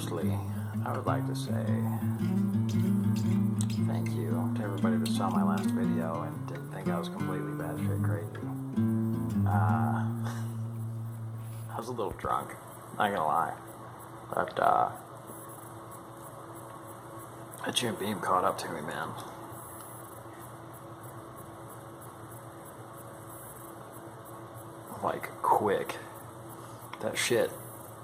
Firstly, I would like to say thank you to everybody that saw my last video and didn't think I was completely batshit crazy. I was a little drunk, not gonna lie, but that Jim Beam caught up to me, man. Like, quick. That shit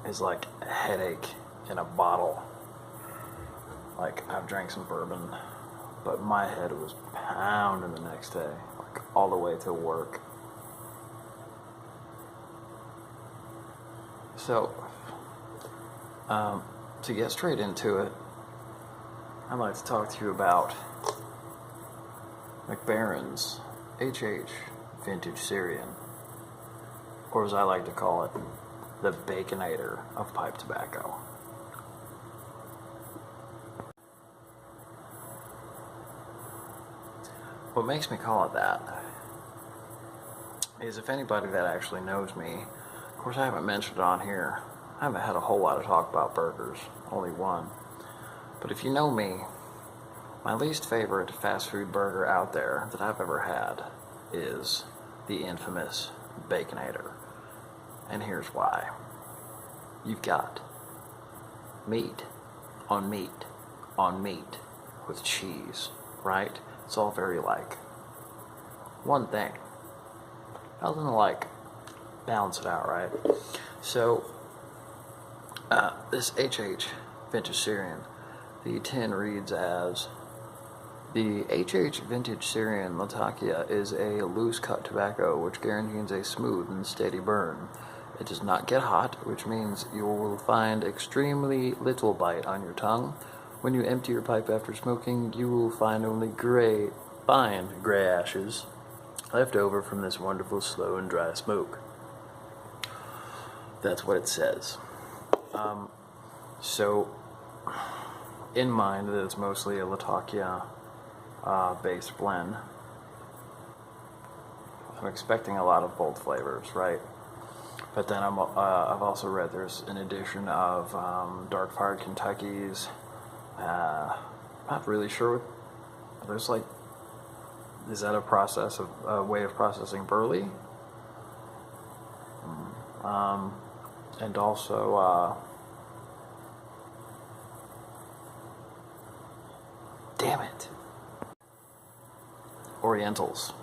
is like a headache in a bottle. Like, I've drank some bourbon, but my head was pounding the next day, like all the way to work. So, to get straight into it, I'd like to talk to you about McBaron's HH Vintage Syrian, or as I like to call it, the Baconator of pipe tobacco. What makes me call it that is, if anybody that actually knows me, of course I haven't mentioned it on here, I haven't had a whole lot of talk about burgers, only one. But if you know me, my least favorite fast food burger out there that I've ever had is the infamous Baconator. And here's why. You've got meat on meat on meat with cheese, right? It's all very like one thing. Nothing to like balance it out, right? So this HH Vintage Syrian, the tin reads as: the HH Vintage Syrian Latakia is a loose cut tobacco which guarantees a smooth and steady burn. It does not get hot, which means you will find extremely little bite on your tongue. When you empty your pipe after smoking, you will find only fine gray ashes left over from this wonderful slow and dry smoke. That's what it says. So, in mind that it's mostly a Latakia based blend, I'm expecting a lot of bold flavors, right? But then I've also read there's an addition of dark fired Kentuckies. Not really sure. There's like, is that a way of processing burley? And also, damn it, Orientals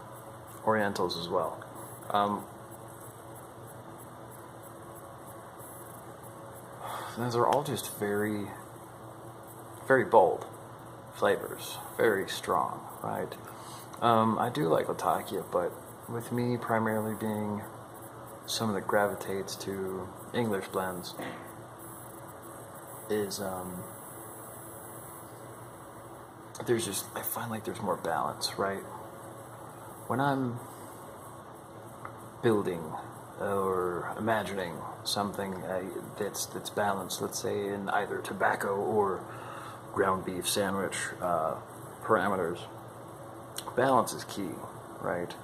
as well. Those are all just very, very bold flavors, very strong, right? I do like Latakia, but with me primarily being someone that gravitates to English blends, is I find like there's more balance, right? When I'm building or imagining something that's balanced, let's say in either tobacco or ground beef sandwich parameters, balance is key, right?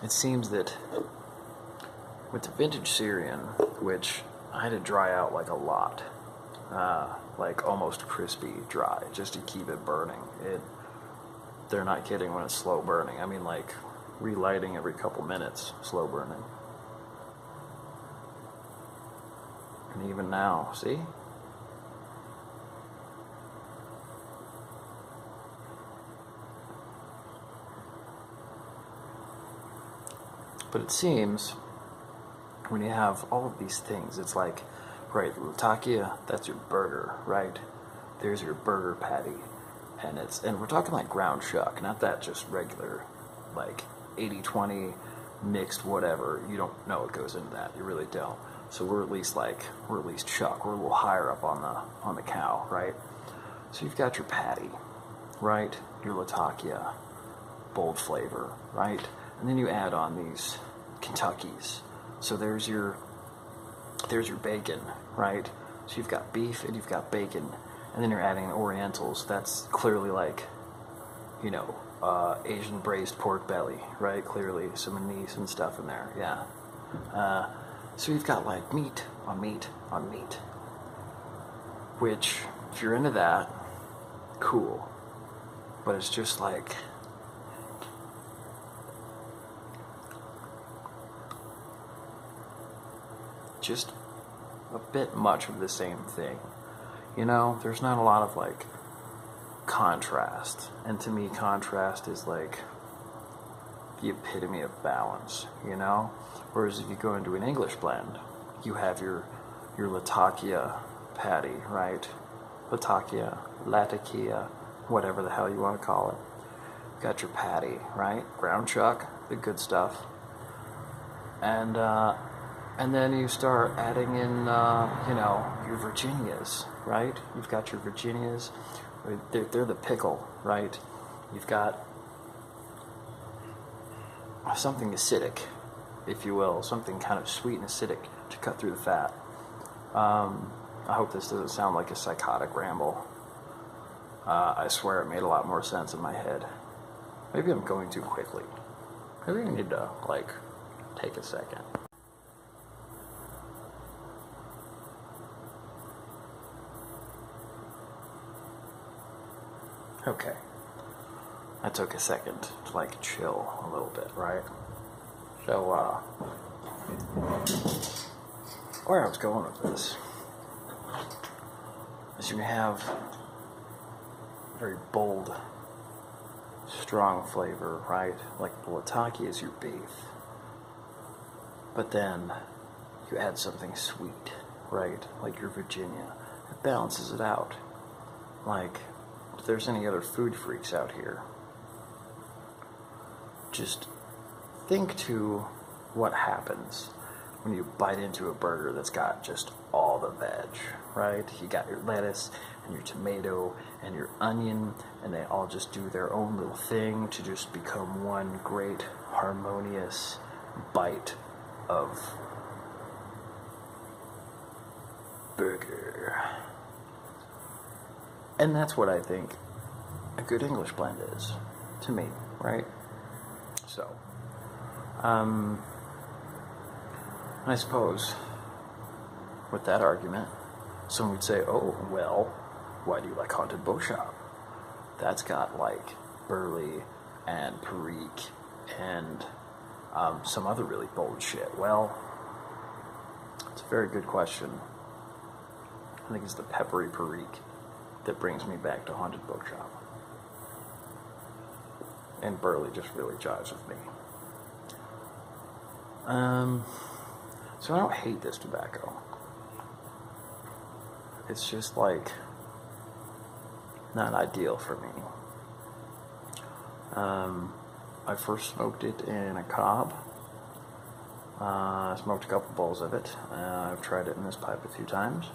It seems that with the Vintage Syrian, which I had to dry out like a lot, like almost crispy dry, just to keep it burning. They're not kidding when it's slow burning. I mean, like relighting every couple minutes, slow burning. And even now, see? But it seems when you have all of these things, it's like, right, Latakia, that's your burger, right? There's your burger patty. And we're talking like ground chuck, not that just regular, like 80-20 mixed whatever. You don't know what goes into that. You really don't. So we're at least chuck. We're a little higher up on the cow, right? So you've got your patty, right? Your Latakia, bold flavor, right? And then you add on these Kentuckies. So there's your bacon, right? So you've got beef and you've got bacon. And then you're adding Orientals. That's clearly like, Asian braised pork belly, right? Clearly some anise and stuff in there, yeah. So you've got like meat on meat on meat, which, if you're into that, cool. But it's just like, just a bit much of the same thing. You know, there's not a lot of like contrast. And to me, contrast is like the epitome of balance, you know? Whereas if you go into an English blend, you have your Latakia patty, right? Latakia, Latakia, whatever the hell you want to call it. You got your patty, right? Ground chuck, the good stuff. And then you start adding in, you know, your Virginias, right? You've got your Virginias. They're the pickle, right? You've got something acidic, if you will, something kind of sweet and acidic to cut through the fat. I hope this doesn't sound like a psychotic ramble. I swear it made a lot more sense in my head. Maybe I'm going too quickly. Maybe I need to, like, take a second. Okay. I took a second to, like, chill a little bit, right? So, where I was going with this is you have very bold, strong flavor, right? Like the Lataki is your beef. But then you add something sweet, right? Like your Virginia. It balances it out. Like, if there's any other food freaks out here, just think to what happens when you bite into a burger that's got just all the veg, right? You got your lettuce and your tomato and your onion, and they all just do their own little thing to just become one great harmonious bite of burger. And that's what I think a good English blend is, to me, right? So, I suppose, with that argument, someone would say, oh, well, why do you like Haunted Bookshop? That's got, like, burley and perique and some other really bold shit. Well, it's a very good question. I think it's the peppery perique that brings me back to Haunted Bookshop. And burley just really jives with me. So I don't hate this tobacco. It's just like not ideal for me. I first smoked it in a cob. I smoked a couple bowls of it. I've tried it in this pipe a few times.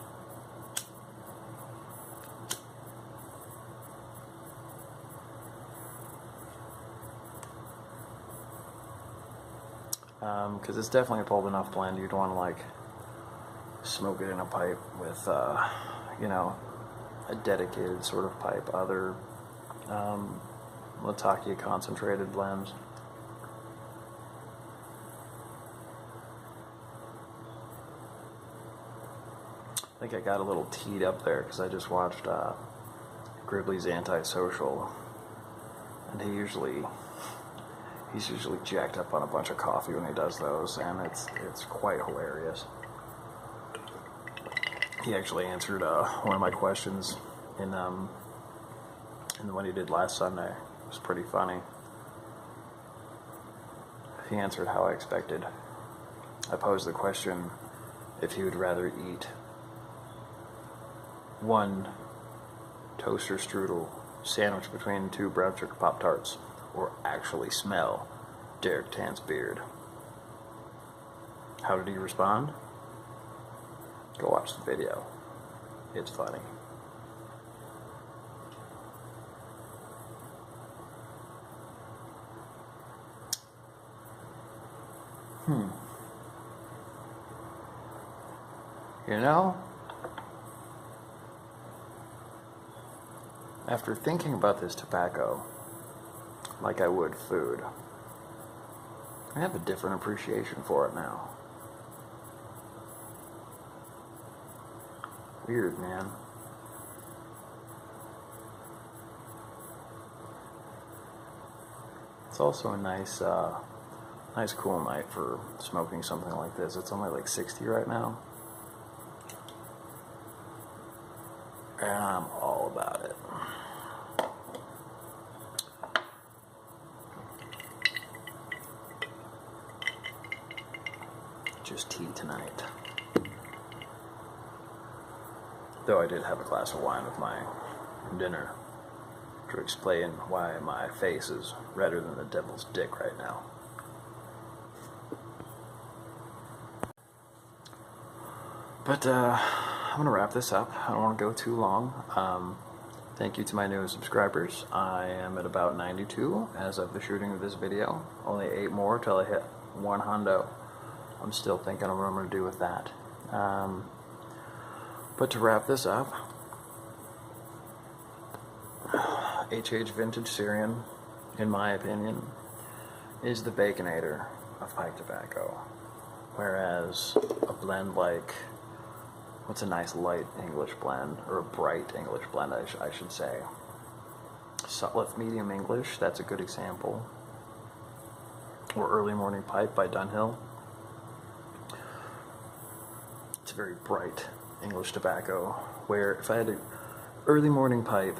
Because it's definitely a bold enough blend. You'd want to like smoke it in a pipe with, you know, a dedicated sort of pipe. Other Latakia concentrated blends. I think I got a little teed up there because I just watched Gribbly's Antisocial, and he's usually jacked up on a bunch of coffee when he does those, and it's quite hilarious. He actually answered one of my questions in the one he did last Sunday. It was pretty funny. He answered how I expected. I posed the question if he would rather eat one toaster strudel sandwich between two brown sugar Pop-Tarts, or actually smell Derek Tan's beard. How did he respond? Go watch the video. It's funny. You know, after thinking about this tobacco like I would food, I have a different appreciation for it now. Weird, man. It's also a nice cool night for smoking something like this. It's only like 60 right now. And I'm all about it. Just tea tonight. Though I did have a glass of wine with my dinner to explain why my face is redder than the devil's dick right now. But I'm gonna wrap this up. I don't want to go too long. Thank you to my newest subscribers. I am at about 92 as of the shooting of this video. Only 8 more till I hit 100. I'm still thinking of what I'm gonna do with that. But to wrap this up, HH Vintage Syrian, in my opinion, is the Baconator of pipe tobacco. Whereas a blend like, what's a nice light English blend, or a bright English blend, I should say. Sutliff Medium English, that's a good example. Or Early Morning Pipe by Dunhill. It's a very bright English tobacco, where if I had an Early Morning Pipe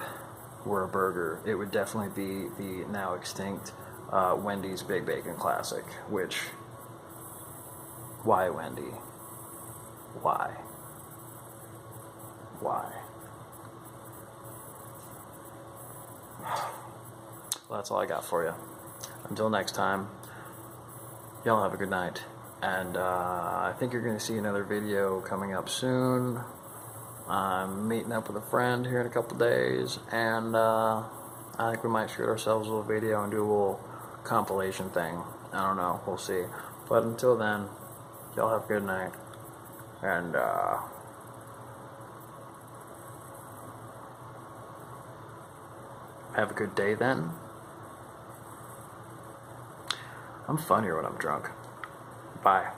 were a burger, it would definitely be the now extinct Wendy's Big Bacon Classic, which, why Wendy? Why? Why? Well, that's all I got for you. Until next time, y'all have a good night. And I think you're going to see another video coming up soon. I'm meeting up with a friend here in a couple days, and I think we might shoot ourselves a little video and do a little compilation thing. I don't know, we'll see. But until then, y'all have a good night, and have a good day then. I'm funnier when I'm drunk. Bye.